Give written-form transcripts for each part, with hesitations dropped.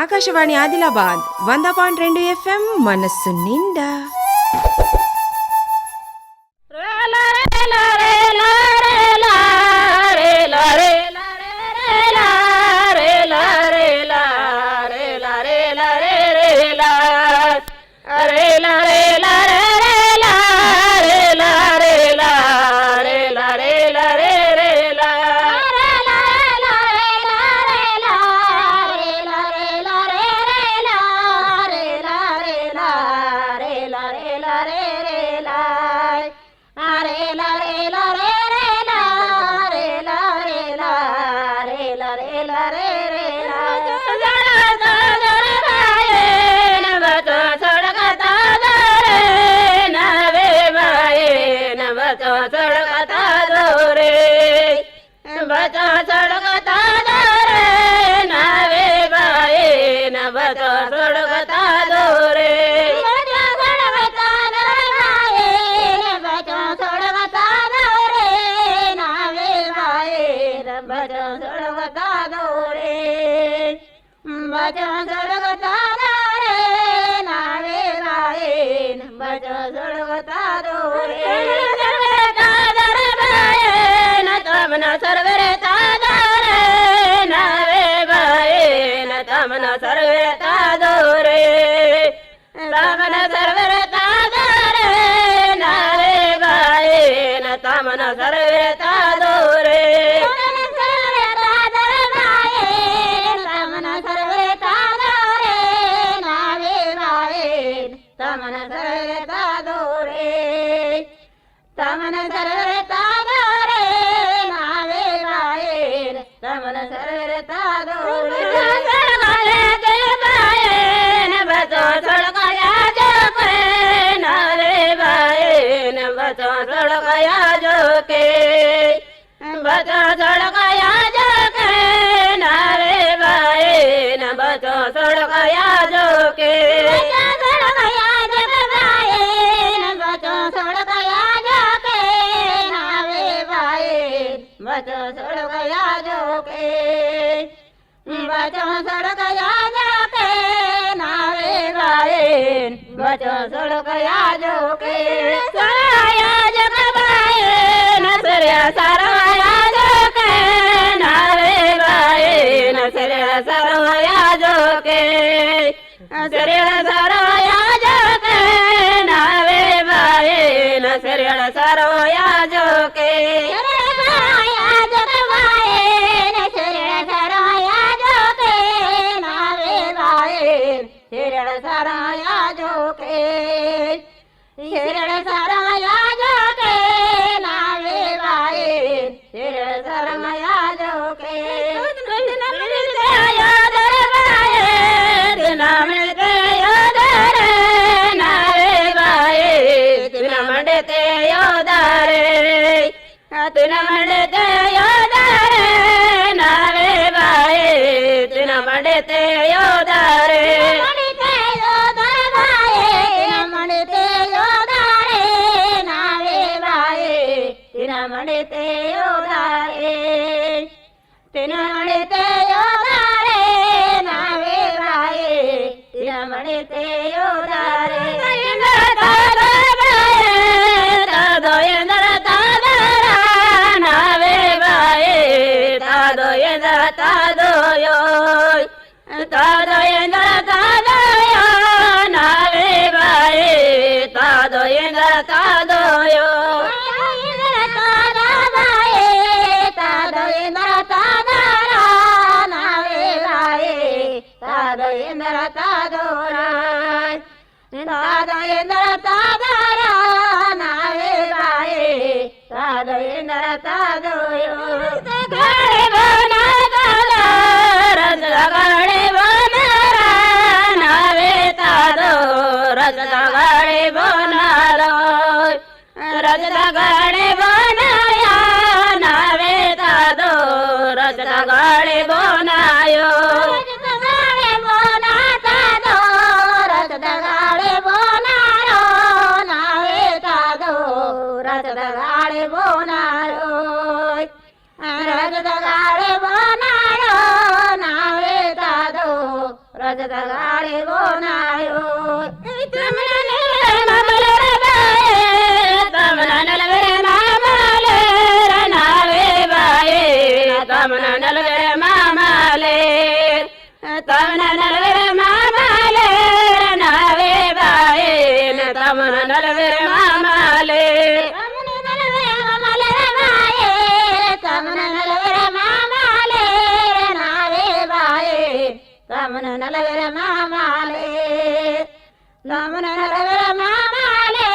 Akashvani Adilabad 100.2 FM మనస్సు నిండా. रजत गाड़े गाड़ी बोनायो तमना नलवे मामले बाए तमना नलवे मामले रनावे बाए तमना नलवे मामले तमना नलवे मामले रनावे बाए तमना नलवे मामले तमन नलवर मामाले तमन नलवर मामाले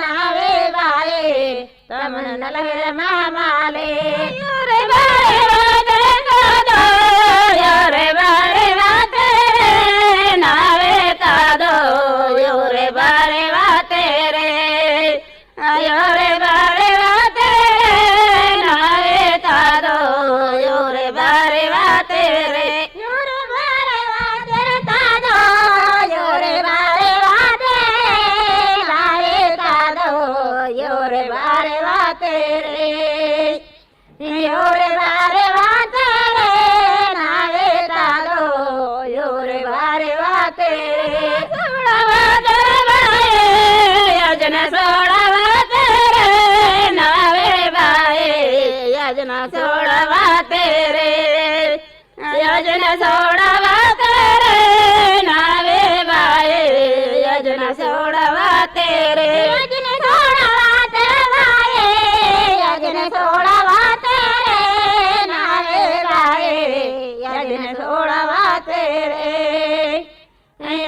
नावे बाए तमन नलवर मामाले योरे बारे वाते कादो योरे बारे वाते नावे कादो योरे बारे वाते रे योरे बारे वाते नावे कादो योरे बारे वाते रे योरे बारे वाते नावे तारो योरे बारे वाते सोड़ा वाते यजना सोड़ा वाते नावे बाए यजना सोड़ा वाते रे यजना सोड़ा वाते नावे बाए यजना सोड़ा वाते रे यजना सोड़ा वाते बाए यजना सोड़ा वाते यजन सोड़वा तेरे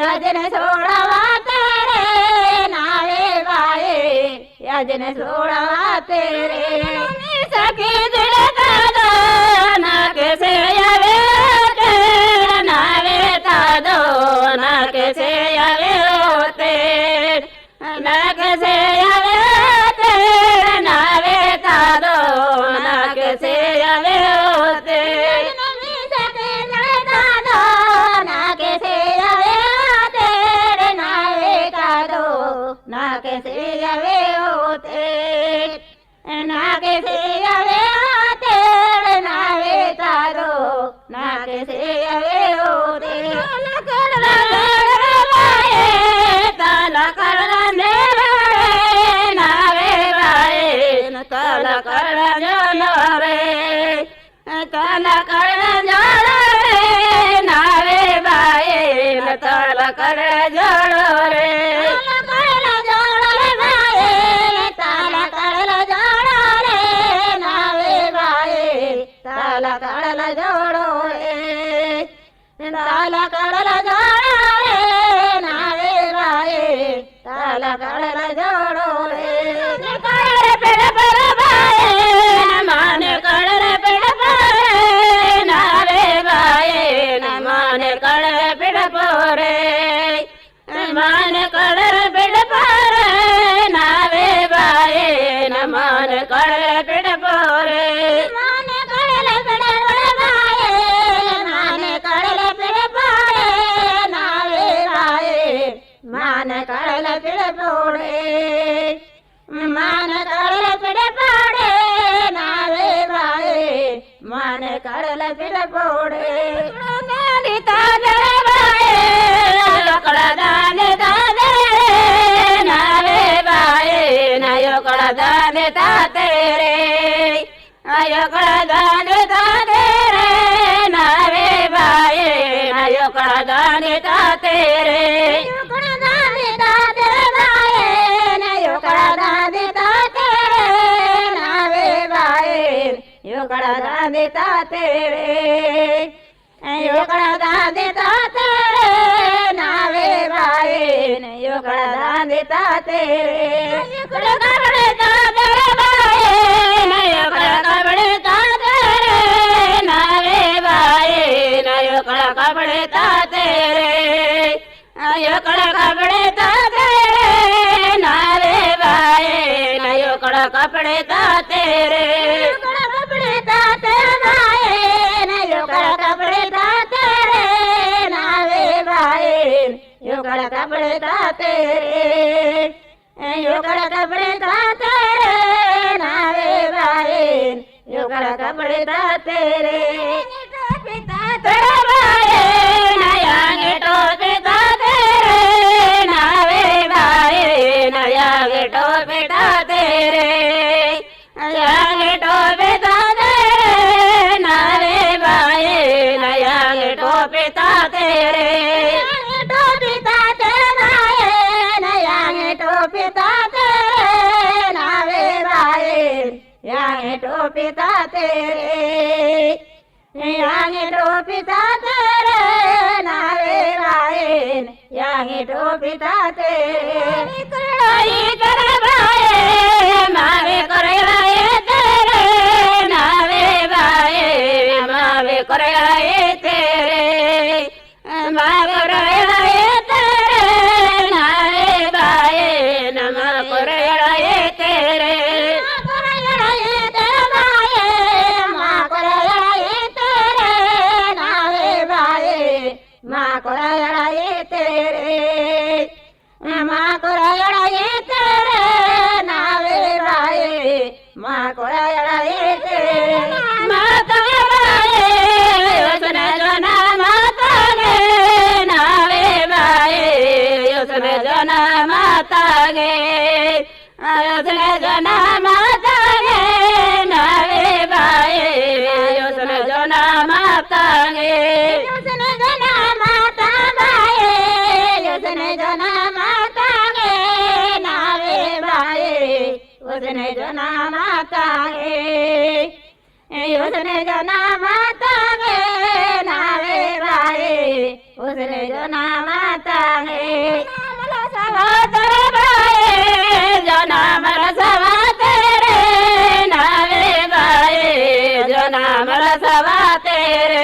यजन सोड़वा तेरे नावे बाए यजन सोड़वा तेरे सखी दिल का दो ना कैसे आवे नावे का दो ना कैसे आवे होते ना कैसे आवे नावे का दो ना कैसे आवे होते ना कैसे आवे होते ना कैसे आवे होते नावे तारो ना कैसे आवे होते ताला करना ने नावे बाए ताला करना जानो रे ताला करना जानो रे नावे बाए ताला करना जानो रे ताला कडला जोड़ो रे ताला कडला जोड़ो रे नावे बाए ताला कडला जोड़ो रे कडले पेड़ पर बाए माने कडले पेड़ पर नावे बाए माने कडले पेड़ पर माने कडले पेड़ पर नावे बाए माने कडले पेड़ पर मान कड़ल पिड़ पोड़े मान कड़ल पिड़ पोड़े नावे बाए मान कड़ल पिड़ पोड़े दानिता दे बाए लकड़ा दानिता दे नावे बाए नयो कड़ा दानिता तेरे आयो कड़ा दानिता तेरे नावे बाए नयो कड़ा दानिता तेरे कड़ा देता तेरे यो कड़ा देता तेरे नावे बाए यो कड़ा देता तेरे यो कड़ा देता तेरे बाए यो कड़ा देता तेरे नावे बाए यो कड़ा देता तेरे यो कड़ा देता तेरे नावे बाए यो कड़ा देता तेरे यो कड़ा कपड़े ता तेरे यो कड़ा कपड़े ता तेरे नावे बाए यो कड़ा कपड़े ता तेरे पिता तेरे बाए नया टोपिता तेरे नावे बाए नया टोपिता तेरे नया टोपिता तेरे नावे बाए नया टोपिता तेरे टोपिता तेरे नया टोपिता तेरे नावे बाए या टोपिता तेरे यांगे टोपिता तेरे नावे बाएन यांगे टोपिता तेरे कराई करे बाए मावे कराई तेरे नावे बाए मावे कराई तेरे मावे कराई तेरे नावे बाए नमा कराई तेरे माँ कोरायड़ा ये तेरे माँ कोरायड़ा ये तेरे नावे बाए माँ कोरायड़ा ये तेरे माता बाए उसने जना माता गे नावे बाए उसने जना माता गे उसने जना माता गे नावे बाए उसने जना माता गे उसने जना माता बाए उसने जना माता गे नावे बाए उसने जना माता गे उसने जना माता गे नावे बाए उसने जना माता गे तेरे बाए जना मर सवा तेरे नावे बाए जना मर सवा तेरे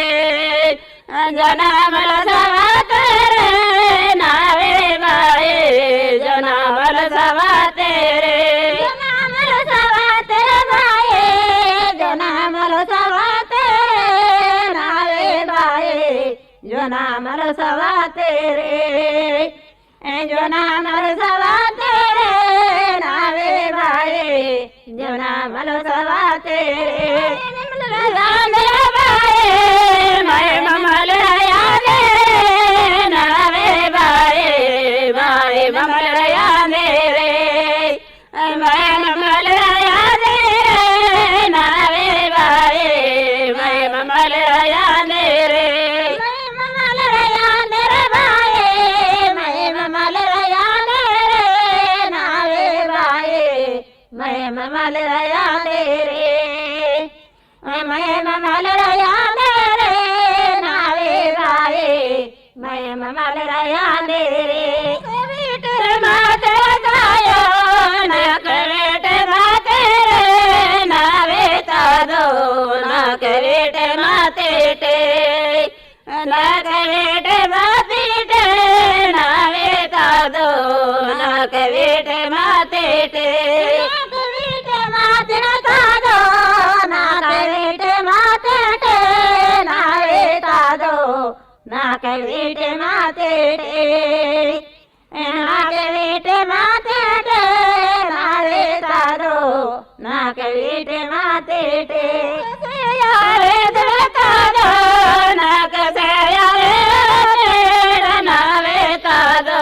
जना मर सवा तेरे नावे बाए जना मर सवा तेरे जना मर सवा तेरे बाए जना मर सवा तेरे नावे बाए जना मर सवा तेरे जना मर सवा तेरे नावे बाए जना मर सवा तेरे मैं ममल यादे नावे बाए माए ममल यादे रे मैं ममल यादे नावे बाए मैं ममल यादे रे मैं ममल यादे रे बाए मैं ममल यादे रे नावे बाए मैं ममल यादे रे मैं ममल यादे रे नावे बाए मैं ममल यादे रे कविटे माते गायो न कविटे माते रे नावे तादो न कविटे माते टे न कविटे माते टे नावे तादो न कविटे माते टे कविटे माते तादो ना कविटे माते टे नावे तादो ना कविटे माते टे ना कविटे माते टे नावे तादो ना कविटे माते टे यारे दिल तादो ना कसे यारे तेरा नावे तादो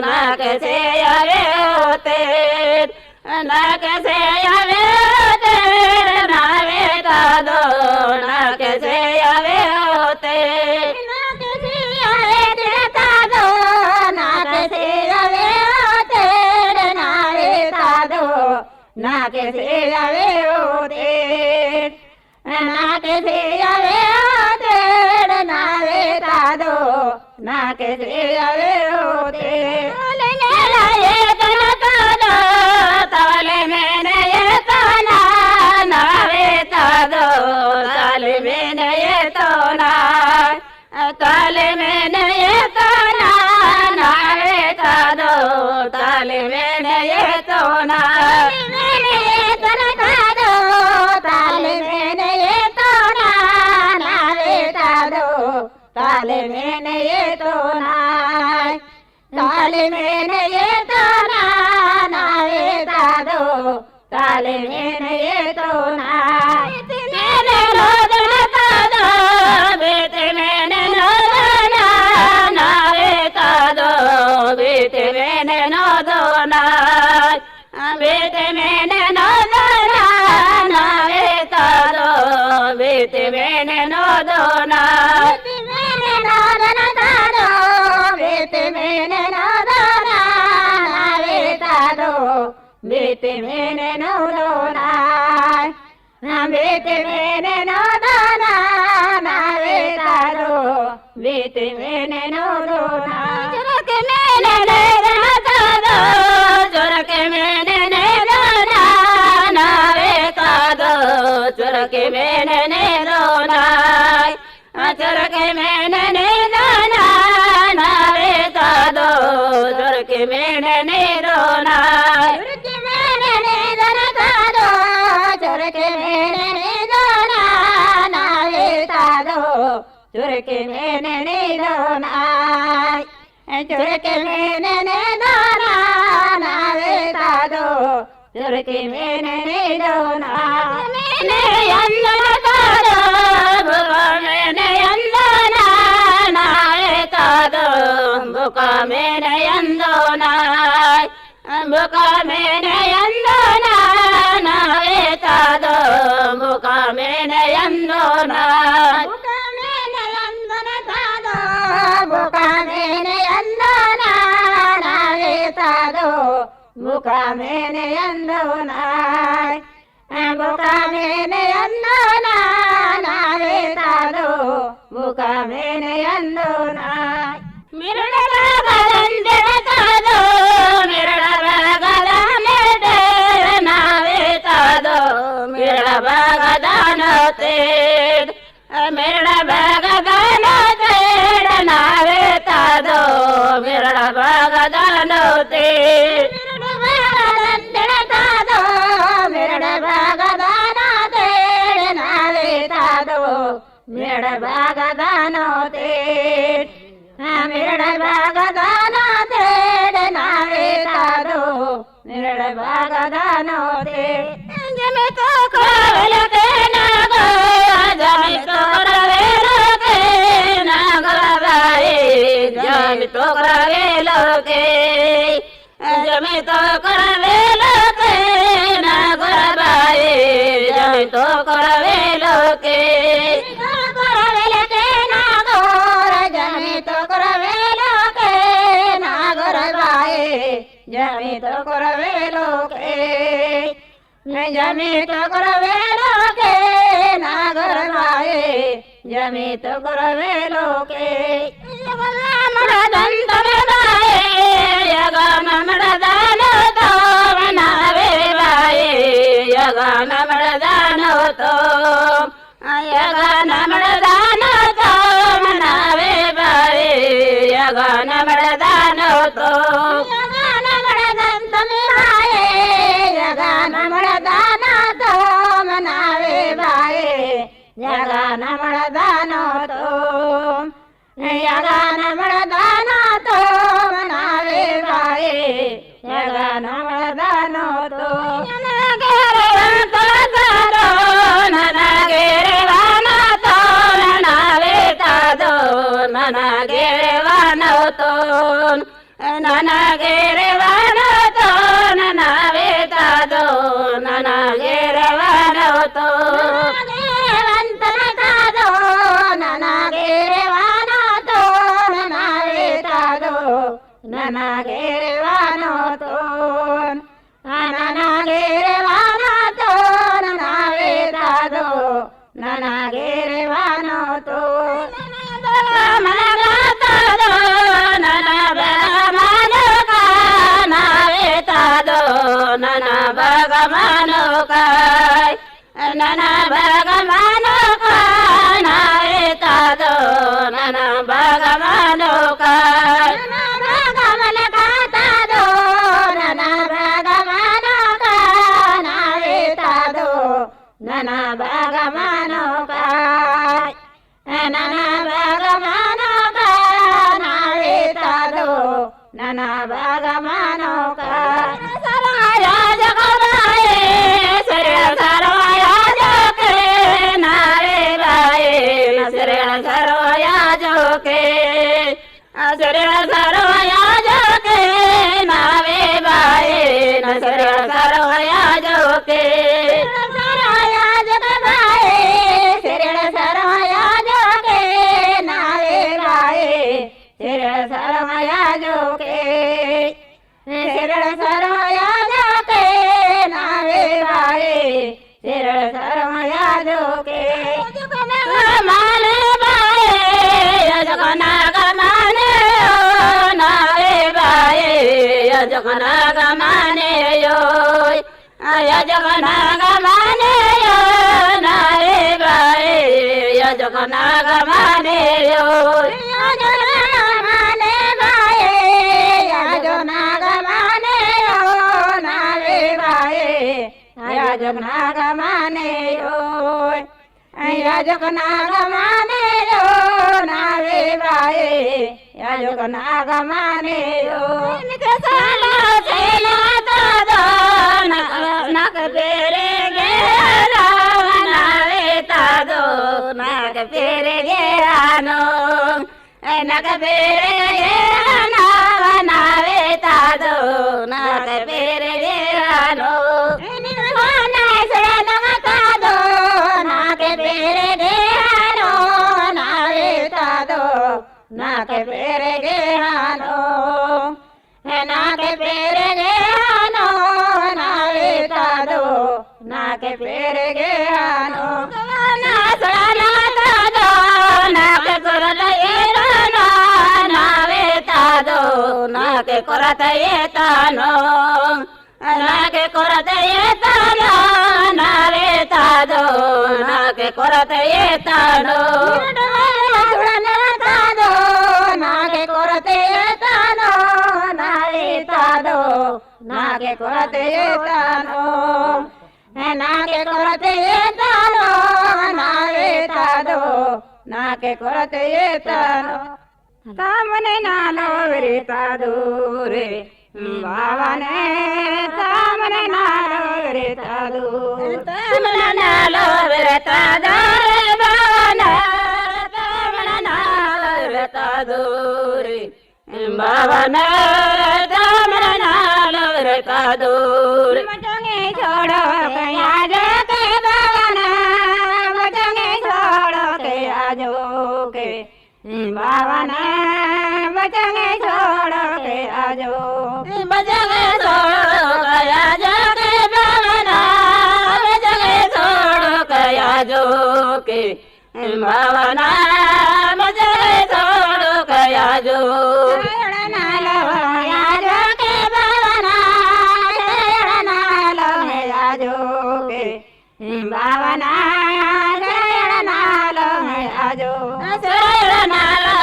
ना कसे यारे होते ना कसे यारे तेरे नावे तादो ना कसे यारे होते ना कसे यारे तेरे तादो ना कसे यारे होते नावे तादो ना कसे यारे होते ना कसे यारे होते नावे तादो ना कसे यारे होते ताले मैंने ये ताना नावे तादो ताले मैंने ये ताना ताले मैंने ये ताना नावे तादो ताले मैंने ये ताना मैंने ये ताना तादो ताले मैंने ये ताना नावे तादो ताले मैंने ये ताना ताले मैंने ये ताना नावे तादो ताले मैंने ये ताना मैंने लोदन तादो बेटे मैंने लोदना ಬೇತಿ ಮೇನೆ ನೋದೋನ ಮೇನೆ ನೋದನ ತಾದೋ ಬೇತಿ ಮೇನೆ ನೋದೋನ ನಾವೇ ತಾದೋ ಬೇತಿ ಮೇನೆ ನೋದೋನ ಬೇತಿ ಮೇನೆ ನೋದೋನ ನಾವೇ ತಾದೋ ಬೇತಿ ಮೇನೆ ನೋದೋನ ಚೊರಕೆ ಮೇನೆ ನೇದನ ತಾದೋ ಚೊರಕೆ ಮೇನೆ ನೇದೋನ ನಾವೇ ತಾದೋ ಚೊರಕೆ ಮೇನೆ ನೇದೋನ ಚೊರಕೆ ಮೇನೆ ನೇದೋನ ನಾವೇ ತಾದೋ ಚೊರಕೆ ಮೇನೆ ನೇದೋನ ಚೊರಕೆ ಮೇನೆ ನೇದನ ತಾದೋ ಚೊರಕೆ ಮೇನೆ ನೇದೋನ ನಾವೇ ತಾದೋ ಚೊರಕೆ ಮೇನೆ ನೇದೋನ ಚೊರಕೆ ಮೇನೆ ನೇದೋನ ನಾವೇ ತಾದೋ ಚೊರಕೆ ಮೇನೆ ನೇದೋನ ಮೇನೆ ಎಂದನ ತಾದೋ ಬುಕ ಮೇನೆ ಎಂದೋನ ನಾವೇ ತಾದೋ ಬುಕ ಮೇನೆ ಎಂದೋನ ಬುಕ ಮೇನೆ ಎಂದೋನ ನಾವೇ ತಾದೋ ಬುಕ ಮೇನೆ ಎಂದೋನ ಬುಕ ಮೇನೆ ಎಂದನ ತಾದೋ ಬುಕ ಮೇನೆ ಎಂದೋನ ನಾವೇ ತಾದೋ ಬುಕ ಮೇನೆ ಎಂದೋನ ಬುಕ ಮೇನೆ ಎಂದೋನ ನಾವೇ ತಾದೋ ಬುಕ ಮೇನೆ ಎಂದೋನ ಮಿರಳಗಲಂದೆ ತಾದೋ ಮಿರಳಗಲ ಮೇಡೆ ನಾವೇ ತಾದೋ ಮಿರಳಬಗದಾನ ತೇಡ್ ಮಿರಳಬಗದಾನ ತೇಡ ನಾವೇ ತಾದೋ ಮಿರಳಬಗದಾನ ತೇಡ್ ಮಿರಳಬಗದಂದೆ ತಾದೋ ಮಿರಳಬಗದಾನ ತೇಡ ನಾವೇ ತಾದೋ ಮಿರಳಬಗದಾನ ತೇಡ್ ಮಿರಳಬಗದಾನ ತೇಡ ನಾವೇ ತಾದೋ ಮಿರಳಬಗದಾನ ತೇಡ್ ಜಮಿತೋ ಕೊರವೆಲಕೆ ನಾಗೋ ಜಮಿತೋ ಕೊರವೆಲಕೆ ನಾಗಲಬಾಯಿ ಜಮಿತೋ ಕೊರವೆಲಕೆ ಜಮಿತೋ ಕೊರವೆಲಕೆ ನಾಗಲಬಾಯಿ ಜಮಿತೋ ಕೊರವೆಲಕೆ ಕೊರವೆಲಕೆ ನಾಗೋರ ಜಮಿತೋ ಕೊರವೆಲಕೆ ನಾಗಲಬಾಯಿ ಜಮಿತೋ ಕೊರವೆಲಕೆ ಜಮಿತೋ ಕೊರವೆಲಕೆ ನಾಗಲಬಾಯಿ ಜಮಿತೋ ಕೊರವೆಲಕೆ ಯಗಮಡದಂತ ಬಾಯಿ ಯಗಮಡದಾನ ತೋಮನಾವೇ ಬಾಯಿ ಯಗಮಡದಾನ ತೋ ಯಗಮಡದಾನ ತೋಮನಾವೇ ಬಾಯಿ ಯಗಮಡದಾನ ತೋ ಯಗಮಡದಂತ ಬಾಯಿ ಯಗಮಡದಾನ ತೋಮನಾವೇ ಬಾಯಿ ಯಗಮಡದಾನ ತೋ ಯಗಮಡದಾನ ತೋಮನಾವೇ ಬಾಯಿ ಯಗಮಡದಾನ ತೋ ನನಗೆರೆವಂತ ತಾದೋ ನನಗೆರೆವಾನ ತೋ ನಾವೇ ತಾದೋ ನನಗೆರೆವಾನ ತೋ ನನಗೆರೆವಾನ ತೋ ನಾವೇ ತಾದೋ ನನಗೆರೆವಾನ ತೋ ನನಗೆರೆವಂತನ ತಾದೋ ನನಗೆರೆವಾನ ತೋ ನಾವೇ ತಾದೋ ನನಗೆರೆವಾನ ತೋ ನನಗೆರೆವಾನ ತೋ ನಾವೇ ತಾದೋ ನನಗೆರೆವಾನ ತೋ ಮನಗ ತಾದೋ ನನ ಬಗಮನಕ ನಾವೇ ತಾದೋ ನನ ಬಗಮನಕ ನನ ಬಗಮನಕ ನಾವೇ ತಾದೋ ನನ ಬಗಮನಕ ನನ ಬಗಮನಕ ತಾದೋ ನನ ಬಗಮನಕ ನಾವೇ ತಾದೋ ನನ ಬಗಮನಕ ನನ ಬಗಮನಕ ನಾವೇ ತಾದೋ ನನ ಬಗಮನಕ ಸರ್ವಯ ಜಗದಾಯೇ ಸರ್ವಯ ಜೋಕೆ ನಾವೇ ಬಾಯೇ ಸರ್ವಯ ಜೋಕೆ ಸರ್ವಯ ಜೋಕೆ ನಾವೇ ಬಾಯೇ ಸರ್ವಯ ಜೋಕೆ ಸರ್ವಯ ಜಗದಾಯೇ आजो के माने बाए यजकना गमाने यो नावे बाए यजकना गमाने यो यजकना गमाने यो नावे बाए यजकना गमाने यो माने बाए यजकना गमाने यो नावे बाए यजकना गमाने यो यजकना गमाने यो नावे बाए यजकना गमाने यो निके साला सेना तादो नक पेरे गेरा नावे तादो नक पेरे गेरानो नक पेरे गेरानो नावे तादो नक पेरे गेरानो निवाना सेना तादो नक पेरे गेरानो नावे तादो नक पेरे गेरानो नक पेरे गेरानो नावे तादो नक पेरे गेरानो ना सळा तादो नक करत येरानो नावे तादो नक करत येतानो नक करत येतानो नावे तादो नक करत येतानो तादो नक करत येतानो नावे तादो नक करत येतानो नाके करते येतानो नावे तादो नाके करते येतानो सामने नालो रे तादो रे बावाने सामने नालो रे तादो सामने नालो रे तादो रे बावाने सामने नालो रे तादो रे बावाने सामने नालो रे तादो रे छोड़ो कया जो के बावना बचंगे छोड़ो कया जो के बावना बचंगे छोड़ो कया जो बचंगे छोड़ो कया जो के बावना बचंगे छोड़ो कया जो के बावना बचंगे छोड़ो कया जो बावना शरण नालो आजो शरण नालो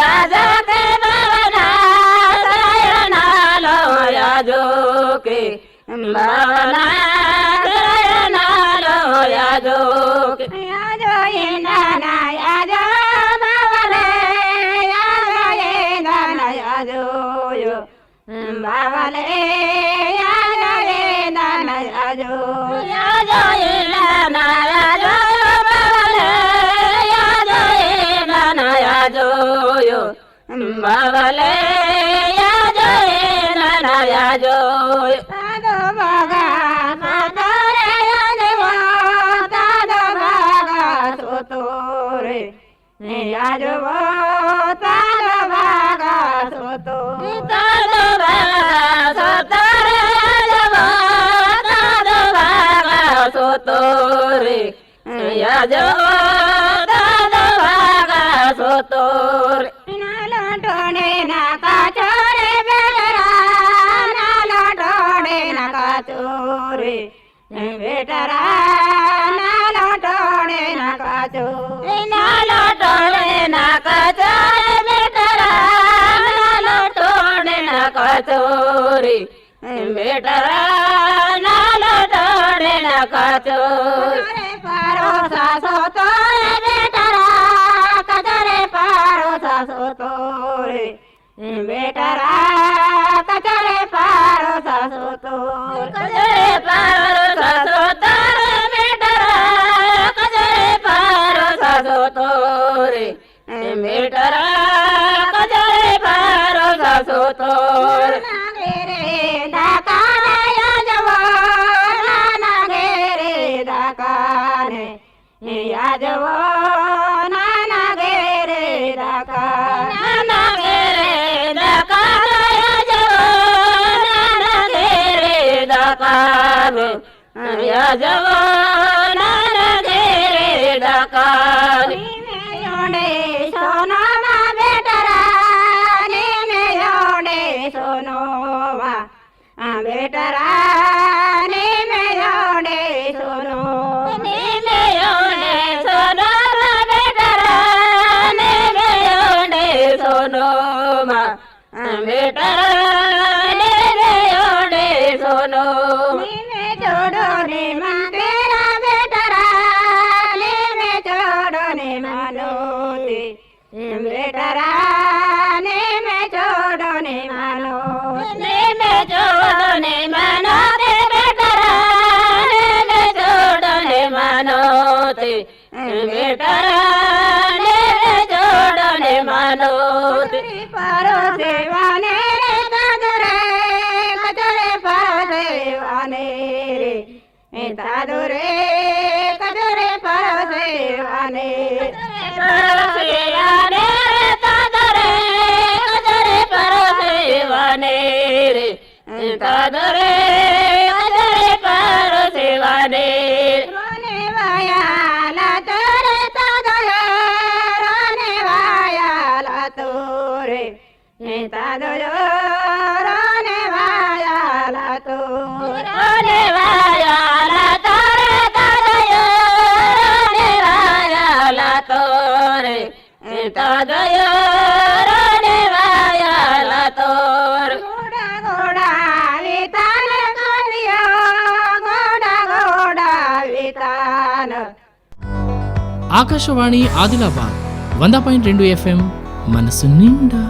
आजो के बावना शरण नालो आजो के बावना शरण नालो आजो के आजो ये नाना आजो बावले आजो ये नाना आजो यो बावले आजो ये नाना आजो आजो ये नाना आजो बावले आजो ये नाना आजो यो बावले आजो ये नाना आजो तादो बागा सोतोरे आजो तादो बागा सोतोरे आजो तादो बागा सोतो तादो बागा सोतोरे आजो तादो बागा सोतोरे आजो तादो बागा सोतोरे नालो टोने नाका चोरे बेटरा नालो टोने नाका चोरे बेटरा नालो टोने नाका चोरे नालो टोने नाका चोरे बेटरा नालो टोने नाका चोरे बेटरा नालो टोने नाका चोरे पारो सासो तोरे बेटरा कचरे पारो सासो तोरे बेटरा कचरे पारो सासो तोरे कचरे पारो सासो तोरे बेटरा कचरे पारो सासो तोरे बेटरा कचरे पारो सासो तोरे नागेरे दाकाने याजवो नागेरे दाकाने याजवो नागेरे दाकाने नागेरे दाकाने याजवो नागेरे दाकाने याजवो नागेरे કાની યોડે સોનોમાં બેટરા ને યોડે સોનોમાં બેટરા ને યોડે સોનો ને યોડે સોનોમાં બેટરા ને યોડે સોનોમાં બેટરા ને યોડે સોનો ને જોડો ને માં તેરા બેટરા ને જોડો ને માનો બેટરા ને જોડો ને માનો જોડો ને માનો તે બેટરા ને જોડો ને માનો તે બેટરા ને જોડો ને માનો પારો સેવાને રે તાદરે કજરે પારો સેવાને રે તાદરે કજરે પારો સેવાને પારો સેવાને રે તાદરે કજરે પારો સેવાને રે તાદરે કજરે પારો સેવાને રોને વાયાલા તરે તાદરે રોને વાયાલા તોરે તાદરે રોને વાયાલા તો રોને વાયાલા તરે તાદરે રોને વાયાલા તોરે તાદરે રોને વાયાલા તોર ગોડા ગોડા વિતાન કોલિયો ગોડા ગોડા વિતાન. ఆకాశవాణి ఆదిలాబాద్ 100.2 FM మనసు నిండా